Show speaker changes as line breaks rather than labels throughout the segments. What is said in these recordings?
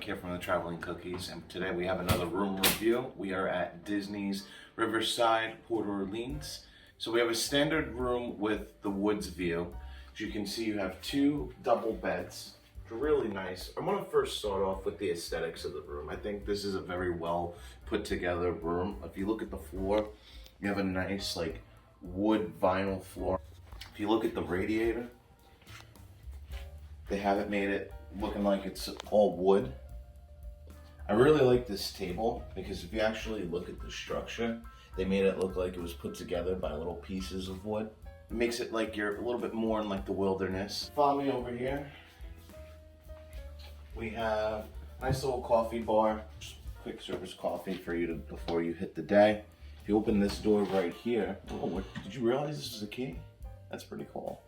Mike here from the Traveling Cookies, and today we have another room review. We are at Disney's Riverside, Port Orleans. So we have a standard room with the woods view. As you can see, you have two double beds. They're really nice. I want to first start off with the aesthetics of the room. I think this is a very well put together room. If you look at the floor, you have a nice like wood vinyl floor. If you look at the radiator, they haven't made it looking like it's all wood. I really like this table because if you actually look at the structure, they made it look like it was put together by little pieces of wood. It makes it like you're a little bit more in like the wilderness. Follow me over here. We have a nice little coffee bar, just quick service coffee for you to before you hit the day. If you open this door right here, oh, did you realize this is a key? That's pretty cool.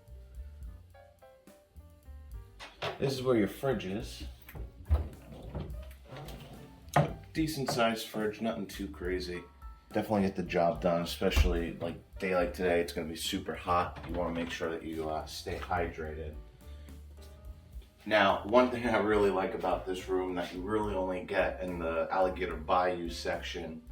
This is where your fridge is. Decent sized fridge, nothing too crazy. Definitely get the job done, especially like day like today. It's gonna be super hot. You wanna make sure that you stay hydrated. Now, one thing I really like about this room that you really only get in the Alligator Bayou section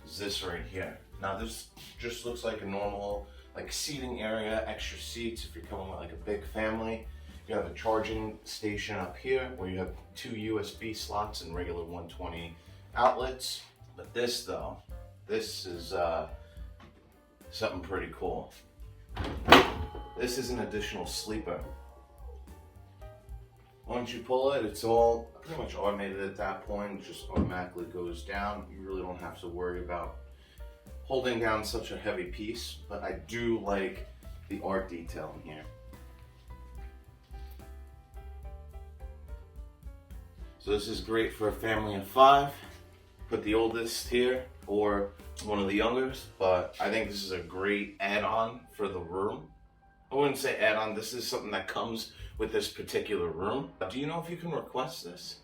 is this right here. Now this just looks like a normal like seating area, extra seats if you're coming with like a big family. You have a charging station up here where you have two USB slots and regular 120 outlets. But this though, this is something pretty cool. This is an additional sleeper. Once you pull it, it's all pretty much automated at that point. It just automatically goes down. You really don't have to worry about holding down such a heavy piece, but I do like the art detail in here. So this is great for a family of 5. Put the oldest here or one of the youngest, but I think this is a great add-on for the room. I wouldn't say add-on, this is something that comes with this particular room. Do you know if you can request this?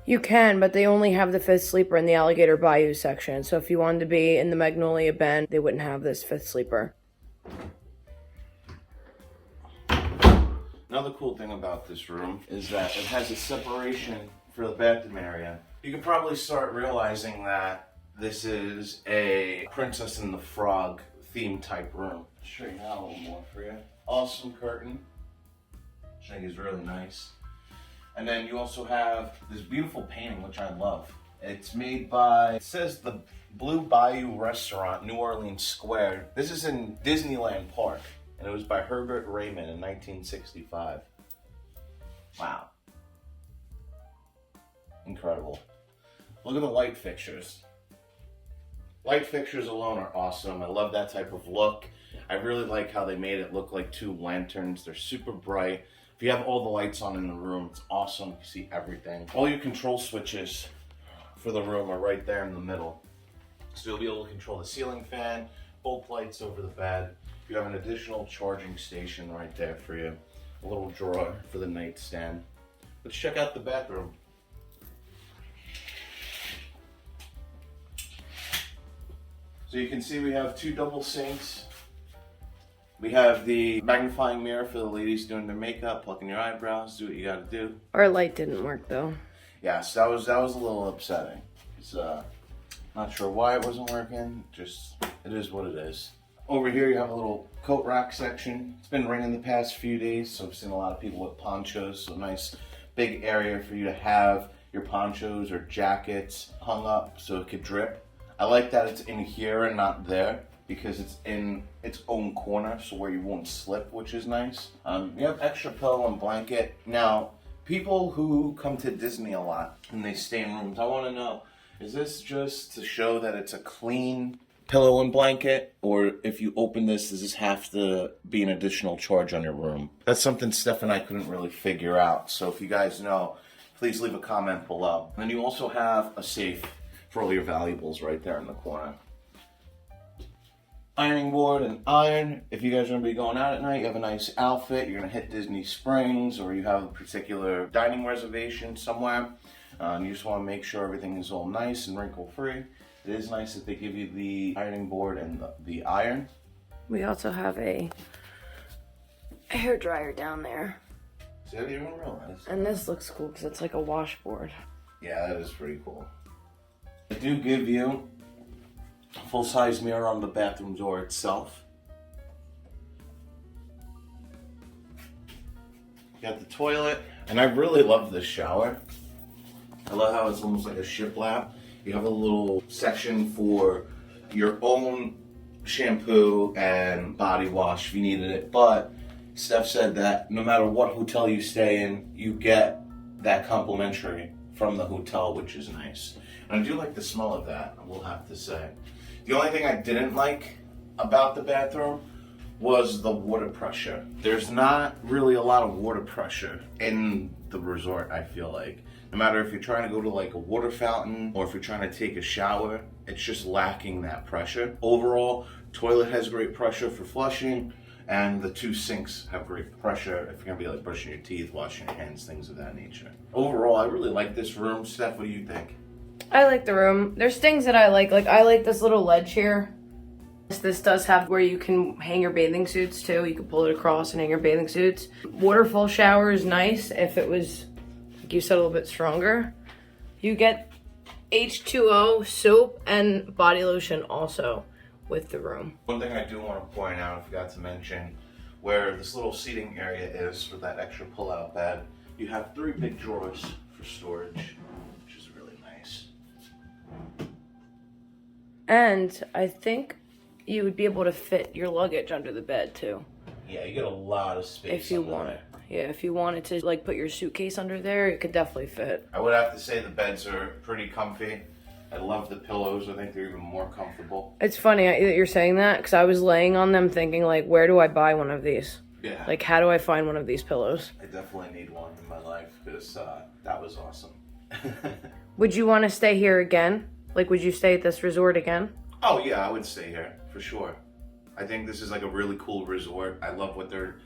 You can, but they only have the 5th sleeper in the Alligator Bayou section. So if you wanted to be in the Magnolia Bend, they wouldn't have this 5th sleeper.
Another cool thing about this room is that it has a separation for the bathroom area. You could probably start realizing that this is a Princess and the Frog theme type room. I'll show you now a little more for you. Awesome curtain, which I think is really nice. And then you also have this beautiful painting, which I love. It's made by, it says the Blue Bayou Restaurant, New Orleans Square. This is in Disneyland Park, and it was by Herbert Raymond in 1965. Wow. Incredible. Look at the light fixtures. Light fixtures alone are awesome. I love that type of look. I really like how they made it look like 2 lanterns. They're super bright. If you have all the lights on in the room, it's awesome. You see everything. All your control switches for the room are right there in the middle. So you'll be able to control the ceiling fan, both lights over the bed. You have an additional charging station right there for you. A little drawer for the nightstand. Let's check out the bathroom. So you can see we have 2 double sinks. We have the magnifying mirror for the ladies doing their makeup, plucking your eyebrows, do what you gotta do.
Our light didn't work though.
Yes, that was a little upsetting. It's not sure why it wasn't working, just it is what it is. Over here you have a little coat rack section. It's been raining the past few days, so I've seen a lot of people with ponchos, so nice big area for you to have your ponchos or jackets hung up so it could drip. I like that it's in here and not there, because it's in its own corner, so where you won't slip, which is nice. You have extra pillow and blanket. Now, people who come to Disney a lot and they stay in rooms, I want to know, is this just to show that it's a clean pillow and blanket, or if you open this, does this have to be an additional charge on your room? That's something Steph and I couldn't really figure out, so if you guys know, please leave a comment below. And then you also have a safe for all your valuables right there in the corner. Ironing board and iron. If you guys are going to be going out at night, you have a nice outfit, you're going to hit Disney Springs, or you have a particular dining reservation somewhere, you just want to make sure everything is all nice and wrinkle free. It is nice that they give you the ironing board and the iron.
We also have a hair dryer down there.
See, I didn't even realize.
And this looks cool because it's like a washboard.
Yeah, that is pretty cool. They do give you a full-size mirror on the bathroom door itself. You got the toilet, and I really love this shower. I love how it's almost like a shiplap. You have a little section for your own shampoo and body wash if you needed it, but Steph said that no matter what hotel you stay in, you get that complimentary from the hotel, which is nice. And I do like the smell of that, I will have to say. The only thing I didn't like about the bathroom was the water pressure. There's not really a lot of water pressure in the resort, I feel like. No matter if you're trying to go to like a water fountain or if you're trying to take a shower, it's just lacking that pressure. Overall, toilet has great pressure for flushing, and the 2 sinks have great pressure if you're gonna be like brushing your teeth, washing your hands, things of that nature. Overall, I really like this room. Steph, what do you think?
I like the room. There's things that I like I like this little ledge here. This does have where you can hang your bathing suits too. You can pull it across and hang your bathing suits. Waterfall shower is nice if it was, like you said, a little bit stronger. You get H2O soap and body lotion also with the room.
One thing I do want to point out, I forgot to mention, where this little seating area is with that extra pull-out bed, you have 3 big drawers for storage, which is really nice.
And I think you would be able to fit your luggage under the bed too.
Yeah, you get a lot of space
If you
under
want
there.
it. Yeah, if you wanted to like put your suitcase under there, it could definitely fit.
I would have to say the beds are pretty comfy. I love the pillows. I think they're even more comfortable.
It's funny that you're saying that because I was laying on them thinking like, where do I buy one of these?
Yeah.
Like, how do I find one of these pillows?
I definitely need one in my life because that was awesome.
Would you want to stay here again? Like, would you stay at this resort again?
Oh yeah, I would stay here for sure. I think this is like a really cool resort. I love what they're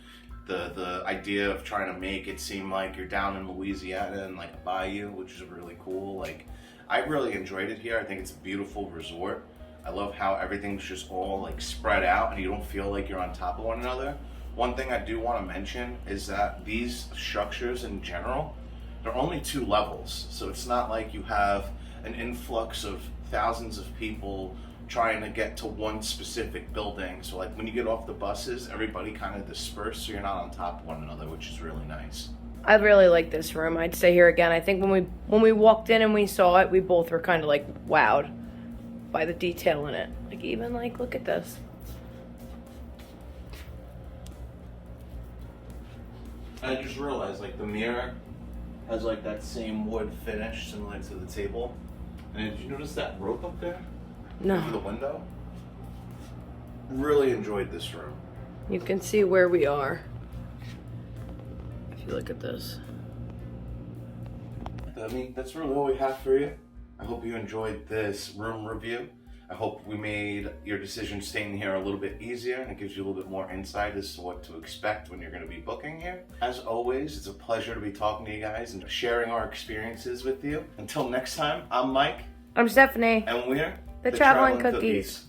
the idea of trying to make it seem like you're down in Louisiana and like a bayou, which is really cool. Like, I really enjoyed it here. I think it's a beautiful resort. I love how everything's just all like spread out and you don't feel like you're on top of one another. One thing I do want to mention is that these structures in general, they're only 2 levels. So it's not like you have an influx of thousands of people trying to get to one specific building. So like when you get off the buses, everybody kind of disperses so you're not on top of one another, which is really nice.
I really like this room. I'd stay here again. I think when we walked in and we saw it, we both were kind of like wowed by the detail in it. Like even like, look at this.
I just realized like the mirror has like that same wood finish similar to the table. And did you notice that rope up there?
No.
Over the window? Really enjoyed this room.
You can see where we are. If you look at this.
I mean, that's really all we have for you. I hope you enjoyed this room review. I hope we made your decision staying here a little bit easier and it gives you a little bit more insight as to what to expect when you're going to be booking here. As always, it's a pleasure to be talking to you guys and sharing our experiences with you. Until next time, I'm Mike.
I'm Stephanie.
And we're
The Traveling Cookies.